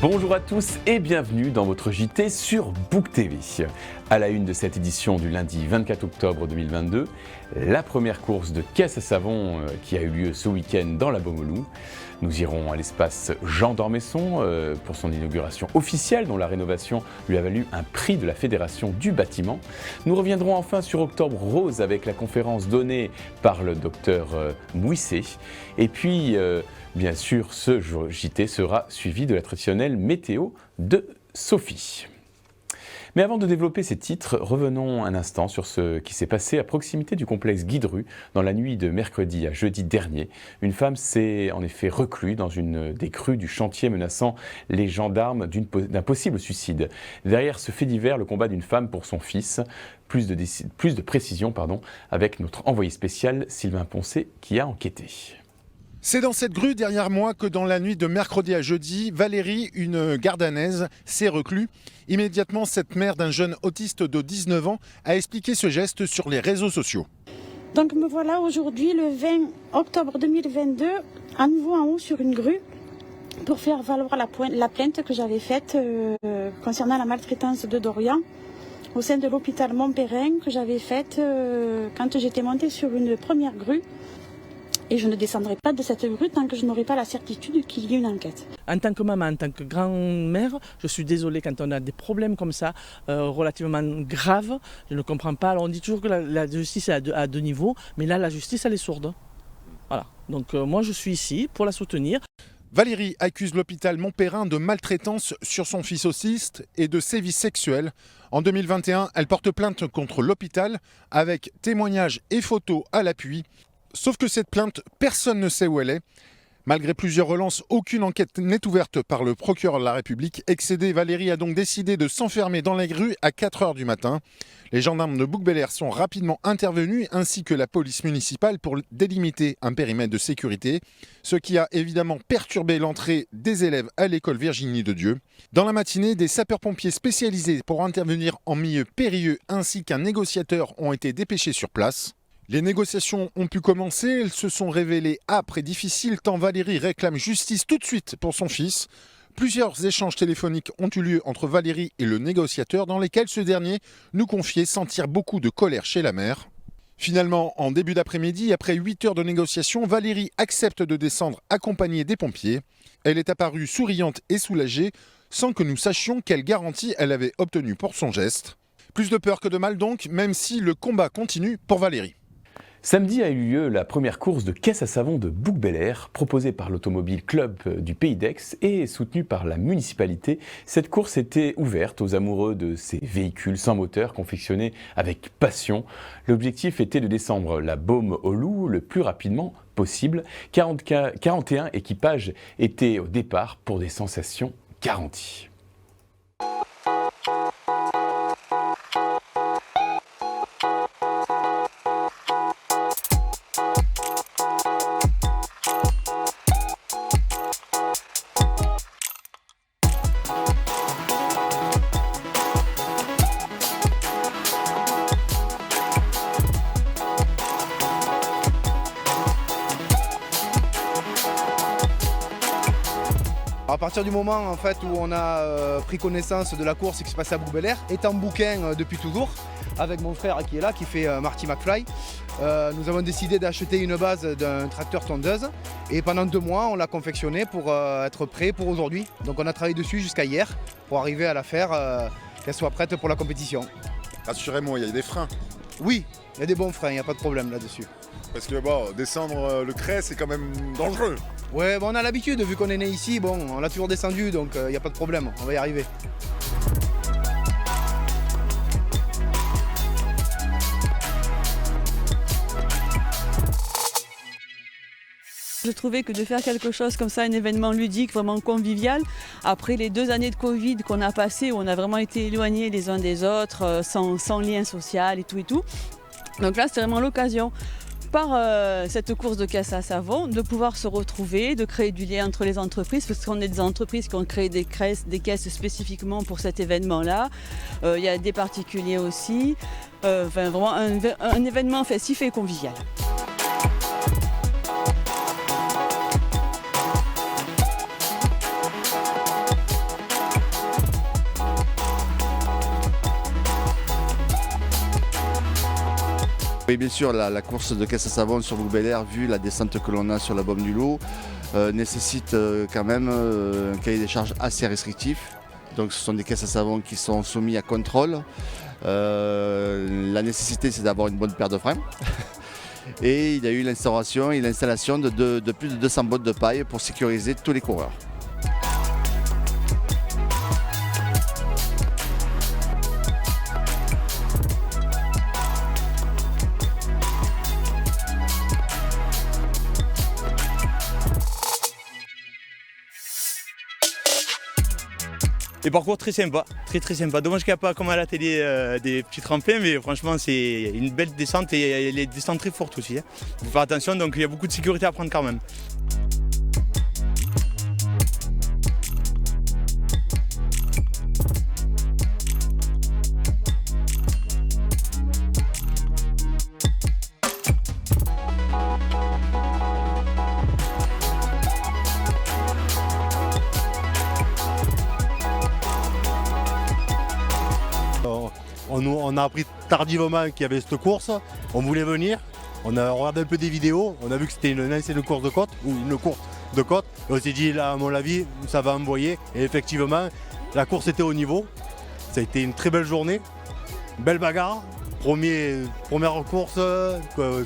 Bonjour à tous et bienvenue dans votre JT sur Book TV. À la une de cette édition du lundi 24 octobre 2022, la première course de caisse à savon qui a eu lieu ce week-end dans la Beaumelou. Nous irons à l'espace Jean d'Ormesson pour son inauguration officielle dont la rénovation lui a valu un prix de la Fédération du bâtiment. Nous reviendrons enfin sur Octobre Rose avec la conférence donnée par le docteur Mouissé. Et puis, bien sûr, ce JT sera suivi de la traditionnelle météo de Sophie. Mais avant de développer ces titres, revenons un instant sur ce qui s'est passé à proximité du complexe Guy-Dru dans la nuit de mercredi à jeudi dernier. Une femme s'est en effet reclue dans une des crues du chantier menaçant les gendarmes d'un possible suicide. Derrière ce fait divers, le combat d'une femme pour son fils. Plus de précision avec notre envoyé spécial Sylvain Poncet qui a enquêté. C'est dans cette grue derrière moi que dans la nuit de mercredi à jeudi, Valérie, une Gardanaise, s'est reclue. Immédiatement, cette mère d'un jeune autiste de 19 ans a expliqué ce geste sur les réseaux sociaux. Donc me voilà aujourd'hui le 20 octobre 2022, à nouveau en haut sur une grue pour faire valoir la plainte que j'avais faite concernant la maltraitance de Dorian au sein de l'hôpital Montpérin que j'avais faite quand j'étais montée sur une première grue. Et je ne descendrai pas de cette grue tant que je n'aurai pas la certitude qu'il y ait une enquête. En tant que maman, en tant que grand-mère, je suis désolée quand on a des problèmes comme ça, relativement graves. Je ne comprends pas. Alors on dit toujours que la justice est à deux niveaux, mais là la justice elle est sourde. Voilà. Donc moi je suis ici pour la soutenir. Valérie accuse l'hôpital Montpérin de maltraitance sur son fils autiste et de sévices sexuels. En 2021, elle porte plainte contre l'hôpital avec témoignages et photos à l'appui. Sauf que cette plainte, personne ne sait où elle est. Malgré plusieurs relances, aucune enquête n'est ouverte par le procureur de la République. Excédée, Valérie a donc décidé de s'enfermer dans les grues à 4h du matin. Les gendarmes de Bouc-Bel-Air sont rapidement intervenus, ainsi que la police municipale, pour délimiter un périmètre de sécurité, ce qui a évidemment perturbé l'entrée des élèves à l'école Virginie de Dieu. Dans la matinée, des sapeurs-pompiers spécialisés pour intervenir en milieu périlleux, ainsi qu'un négociateur ont été dépêchés sur place. Les négociations ont pu commencer, elles se sont révélées âpres et difficiles tant Valérie réclame justice tout de suite pour son fils. Plusieurs échanges téléphoniques ont eu lieu entre Valérie et le négociateur dans lesquels ce dernier nous confiait sentir beaucoup de colère chez la mère. Finalement, en début d'après-midi, après 8 heures de négociation, Valérie accepte de descendre accompagnée des pompiers. Elle est apparue souriante et soulagée sans que nous sachions quelle garantie elle avait obtenue pour son geste. Plus de peur que de mal donc, même si le combat continue pour Valérie. Samedi a eu lieu la première course de caisse à savon de Bouc-Bel-Air, proposée par l'Automobile Club du Pays d'Aix et soutenue par la municipalité. Cette course était ouverte aux amoureux de ces véhicules sans moteur confectionnés avec passion. L'objectif était de descendre la Baume au Loup le plus rapidement possible. 41 équipages étaient au départ pour des sensations garanties. À partir du moment en fait, où on a pris connaissance de la course qui se passait à Bouc-Bel-Air, étant bouquin depuis toujours, avec mon frère qui est là, qui fait Marty McFly, nous avons décidé d'acheter une base d'un tracteur tondeuse et pendant 2 mois on l'a confectionné pour être prêt pour aujourd'hui. Donc on a travaillé dessus jusqu'à hier pour arriver à la faire, qu'elle soit prête pour la compétition. Rassurez-moi, il y a des freins. Oui, il y a des bons freins, il n'y a pas de problème là-dessus. Parce que bon, descendre le crêt, c'est quand même dangereux. Ouais, bon, on a l'habitude, vu qu'on est né ici, bon, on l'a toujours descendu, donc il n'y a pas de problème, on va y arriver. Je trouvais que de faire quelque chose comme ça, un événement ludique, vraiment convivial, après les 2 années de Covid qu'on a passées, où on a vraiment été éloignés les uns des autres, sans lien social et tout. Donc là, c'était vraiment l'occasion, par cette course de caisse à savon, de pouvoir se retrouver, de créer du lien entre les entreprises, parce qu'on est des entreprises qui ont créé des caisses spécifiquement pour cet événement-là. Il y a des particuliers aussi. Vraiment un événement festif et convivial. Oui, bien sûr, la course de caisse à savon sur Bouc-Bel-Air, vu la descente que l'on a sur la Baume du Loup, nécessite quand même un cahier des charges assez restrictif. Donc ce sont des caisses à savon qui sont soumises à contrôle. La nécessité, c'est d'avoir une bonne paire de freins. Et il y a eu l'installation de plus de 200 bottes de paille pour sécuriser tous les coureurs. Les parcours très sympa, très sympa. Dommage qu'il n'y a pas comme à la télé des petits tremplins, mais franchement c'est une belle descente et les descentes très fortes aussi. Il faut faire attention, donc il y a beaucoup de sécurité à prendre quand même. On a appris tardivement qu'il y avait cette course, on voulait venir, on a regardé un peu des vidéos, on a vu que c'était une ancienne course de côte, ou une course de côte, et on s'est dit là à mon avis ça va envoyer, et effectivement la course était au niveau, ça a été une très belle journée, belle bagarre, première course,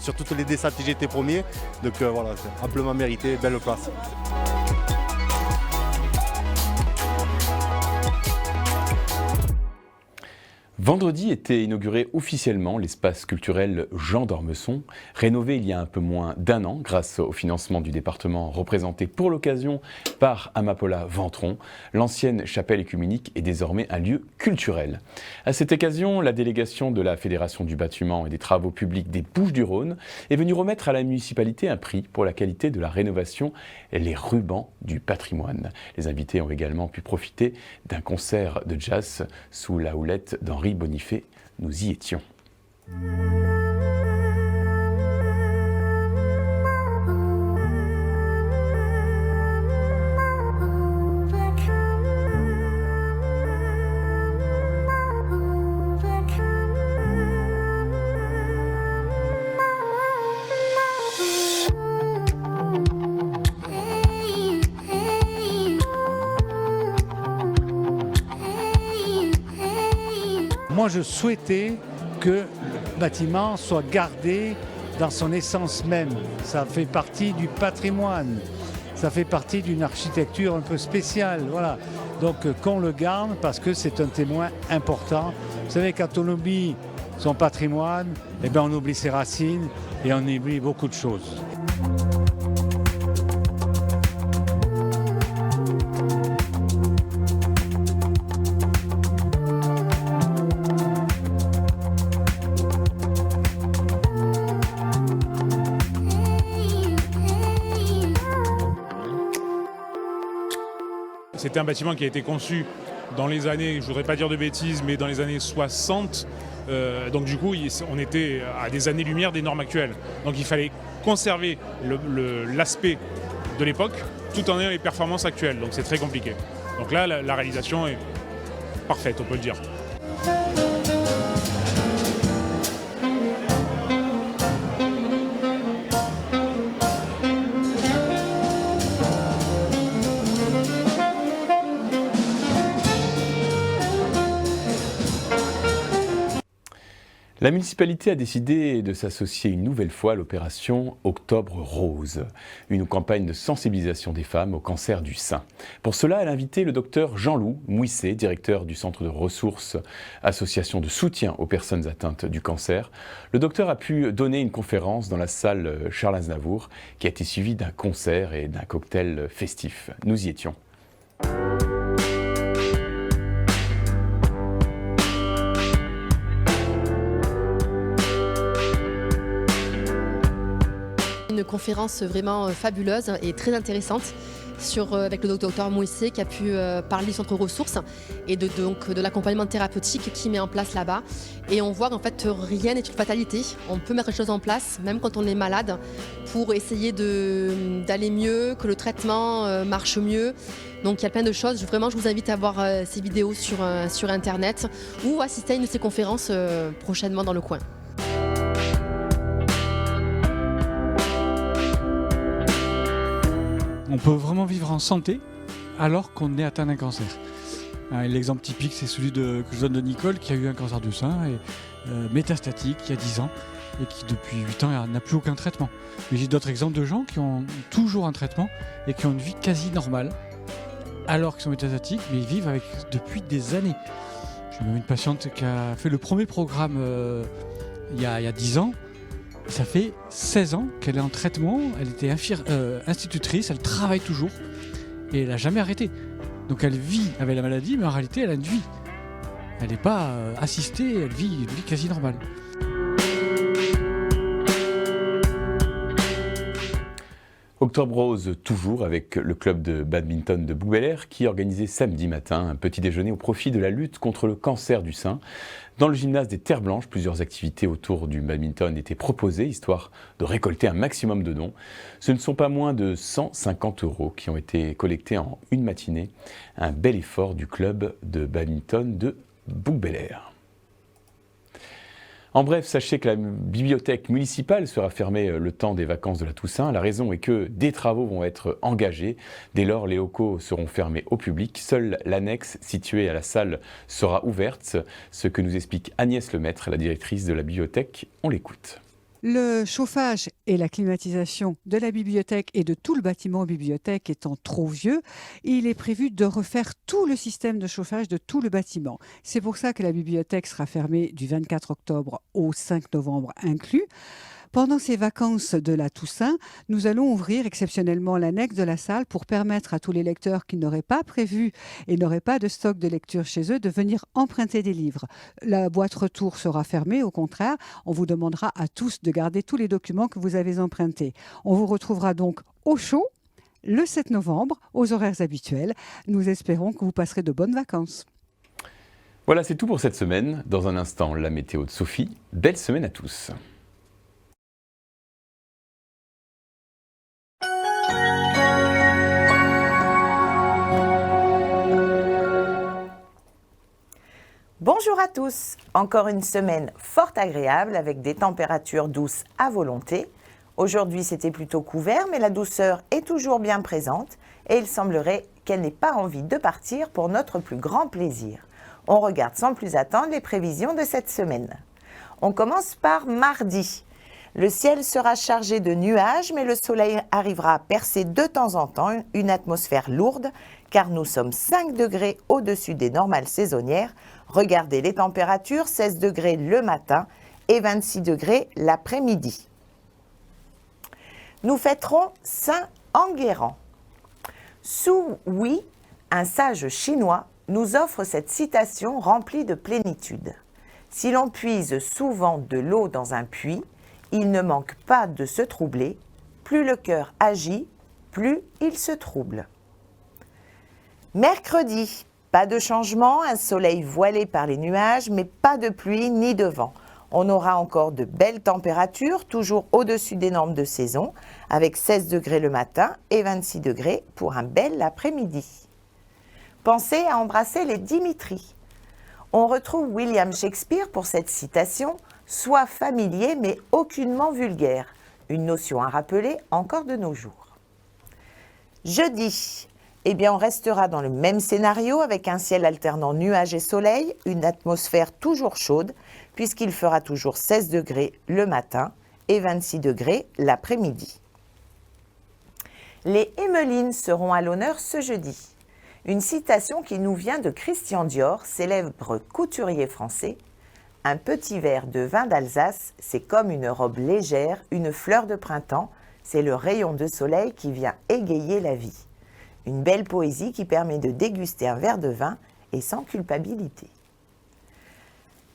sur toutes les descentes j'étais premier, donc voilà, c'est amplement mérité, belle place. Vendredi était inauguré officiellement l'espace culturel Jean d'Ormesson, rénové il y a un peu moins d'1 an grâce au financement du département représenté pour l'occasion par Amapola Ventron. L'ancienne chapelle œcuménique est désormais un lieu culturel. À cette occasion, la délégation de la Fédération du bâtiment et des travaux publics des Bouches-du-Rhône est venue remettre à la municipalité un prix pour la qualité de la rénovation et les rubans du patrimoine. Les invités ont également pu profiter d'un concert de jazz sous la houlette d'Henri Bonifay. Nous y étions. Moi, je souhaitais que le bâtiment soit gardé dans son essence même. Ça fait partie du patrimoine, ça fait partie d'une architecture un peu spéciale. Voilà. Donc qu'on le garde parce que c'est un témoin important. Vous savez, quand on oublie son patrimoine, eh bien, on oublie ses racines et on oublie beaucoup de choses. C'était un bâtiment qui a été conçu dans les années, je ne voudrais pas dire de bêtises, mais dans les années 60. Donc du coup, on était à des années-lumière des normes actuelles. Donc il fallait conserver l'aspect de l'époque tout en ayant les performances actuelles. Donc c'est très compliqué. Donc là, la réalisation est parfaite, on peut le dire. La municipalité a décidé de s'associer une nouvelle fois à l'opération Octobre Rose, une campagne de sensibilisation des femmes au cancer du sein. Pour cela, elle a invité le docteur Jean-Loup Mouisset, directeur du centre de ressources, association de soutien aux personnes atteintes du cancer. Le docteur a pu donner une conférence dans la salle Charles Aznavour, qui a été suivie d'un concert et d'un cocktail festif. Nous y étions. Une conférence vraiment fabuleuse et très intéressante avec le docteur Mouisset qui a pu parler du centre ressources et de l'accompagnement thérapeutique qu'il met en place là-bas. Et on voit qu'en fait rien n'est une fatalité. On peut mettre les choses en place même quand on est malade pour essayer d'aller mieux, que le traitement marche mieux. Donc il y a plein de choses. Vraiment, je vous invite à voir ces vidéos sur Internet ou assister à une de ces conférences prochainement dans le coin. On peut vraiment vivre en santé alors qu'on est atteint d'un cancer. L'exemple typique, c'est celui que je donne de Nicole, qui a eu un cancer du sein, métastatique, il y a 10 ans, et qui depuis 8 ans n'a plus aucun traitement. Mais j'ai d'autres exemples de gens qui ont toujours un traitement et qui ont une vie quasi normale, alors qu'ils sont métastatiques, mais ils vivent depuis des années. J'ai même une patiente qui a fait le premier programme il y a 10 ans. Ça fait 16 ans qu'elle est en traitement, elle était institutrice, elle travaille toujours et elle n'a jamais arrêté. Donc elle vit avec la maladie, mais en réalité elle a une vie. Elle n'est pas assistée, elle vit une vie quasi normale. Octobre Rose, toujours avec le club de badminton de Bouc-Bel-Air qui organisait samedi matin un petit déjeuner au profit de la lutte contre le cancer du sein. Dans le gymnase des Terres Blanches, plusieurs activités autour du badminton étaient proposées, histoire de récolter un maximum de dons. Ce ne sont pas moins de 150 € qui ont été collectés en une matinée. Un bel effort du club de badminton de Bouc-Bel-Air. En bref, sachez que la bibliothèque municipale sera fermée le temps des vacances de la Toussaint. La raison est que des travaux vont être engagés. Dès lors, les locaux seront fermés au public. Seule l'annexe située à la salle sera ouverte. Ce que nous explique Agnès Lemaître, la directrice de la bibliothèque. On l'écoute. Le chauffage et la climatisation de la bibliothèque et de tout le bâtiment bibliothèque étant trop vieux, il est prévu de refaire tout le système de chauffage de tout le bâtiment. C'est pour ça que la bibliothèque sera fermée du 24 octobre au 5 novembre inclus. Pendant ces vacances de la Toussaint, nous allons ouvrir exceptionnellement l'annexe de la salle pour permettre à tous les lecteurs qui n'auraient pas prévu et n'auraient pas de stock de lecture chez eux de venir emprunter des livres. La boîte retour sera fermée, au contraire, on vous demandera à tous de garder tous les documents que vous avez empruntés. On vous retrouvera donc au chaud le 7 novembre, aux horaires habituels. Nous espérons que vous passerez de bonnes vacances. Voilà, c'est tout pour cette semaine. Dans un instant, la météo de Sophie. Belle semaine à tous. Bonjour à tous, encore une semaine fort agréable avec des températures douces à volonté. Aujourd'hui c'était plutôt couvert mais la douceur est toujours bien présente et il semblerait qu'elle n'ait pas envie de partir pour notre plus grand plaisir. On regarde sans plus attendre les prévisions de cette semaine. On commence par mardi. Le ciel sera chargé de nuages mais le soleil arrivera à percer de temps en temps une atmosphère lourde car nous sommes 5 degrés au-dessus des normales saisonnières. Regardez les températures, 16 degrés le matin et 26 degrés l'après-midi. Nous fêterons Saint Enguerrand. Su Hui, un sage chinois, nous offre cette citation remplie de plénitude. Si l'on puise souvent de l'eau dans un puits, il ne manque pas de se troubler. Plus le cœur agit, plus il se trouble. Mercredi, pas de changement, un soleil voilé par les nuages, mais pas de pluie ni de vent. On aura encore de belles températures, toujours au-dessus des normes de saison, avec 16 degrés le matin et 26 degrés pour un bel après-midi. Pensez à embrasser les Dimitri. On retrouve William Shakespeare pour cette citation « Sois familier mais aucunement vulgaire », une notion à rappeler encore de nos jours. Jeudi, on restera dans le même scénario avec un ciel alternant nuages et soleil, une atmosphère toujours chaude puisqu'il fera toujours 16 degrés le matin et 26 degrés l'après-midi. Les Emmelines seront à l'honneur ce jeudi. Une citation qui nous vient de Christian Dior, célèbre couturier français. « Un petit verre de vin d'Alsace, c'est comme une robe légère, une fleur de printemps, c'est le rayon de soleil qui vient égayer la vie. » Une belle poésie qui permet de déguster un verre de vin et sans culpabilité.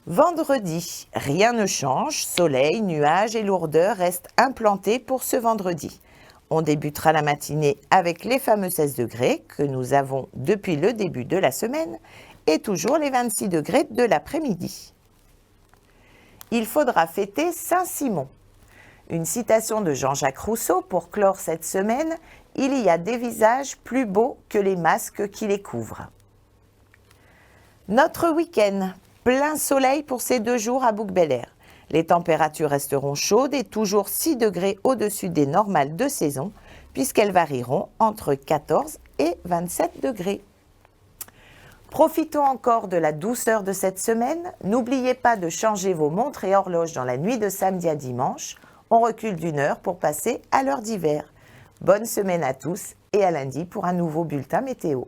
Vendredi, rien ne change, soleil, nuages et lourdeur restent implantés pour ce vendredi. On débutera la matinée avec les fameux 16 degrés que nous avons depuis le début de la semaine et toujours les 26 degrés de l'après-midi. Il faudra fêter Saint-Simon. Une citation de Jean-Jacques Rousseau pour clore cette semaine. Il y a des visages plus beaux que les masques qui les couvrent. Notre week-end, plein soleil pour ces 2 jours à Bouc-Bel-Air. Les températures resteront chaudes et toujours 6 degrés au-dessus des normales de saison, puisqu'elles varieront entre 14 et 27 degrés. Profitons encore de la douceur de cette semaine. N'oubliez pas de changer vos montres et horloges dans la nuit de samedi à dimanche. On recule d'1 heure pour passer à l'heure d'hiver. Bonne semaine à tous et à lundi pour un nouveau bulletin météo.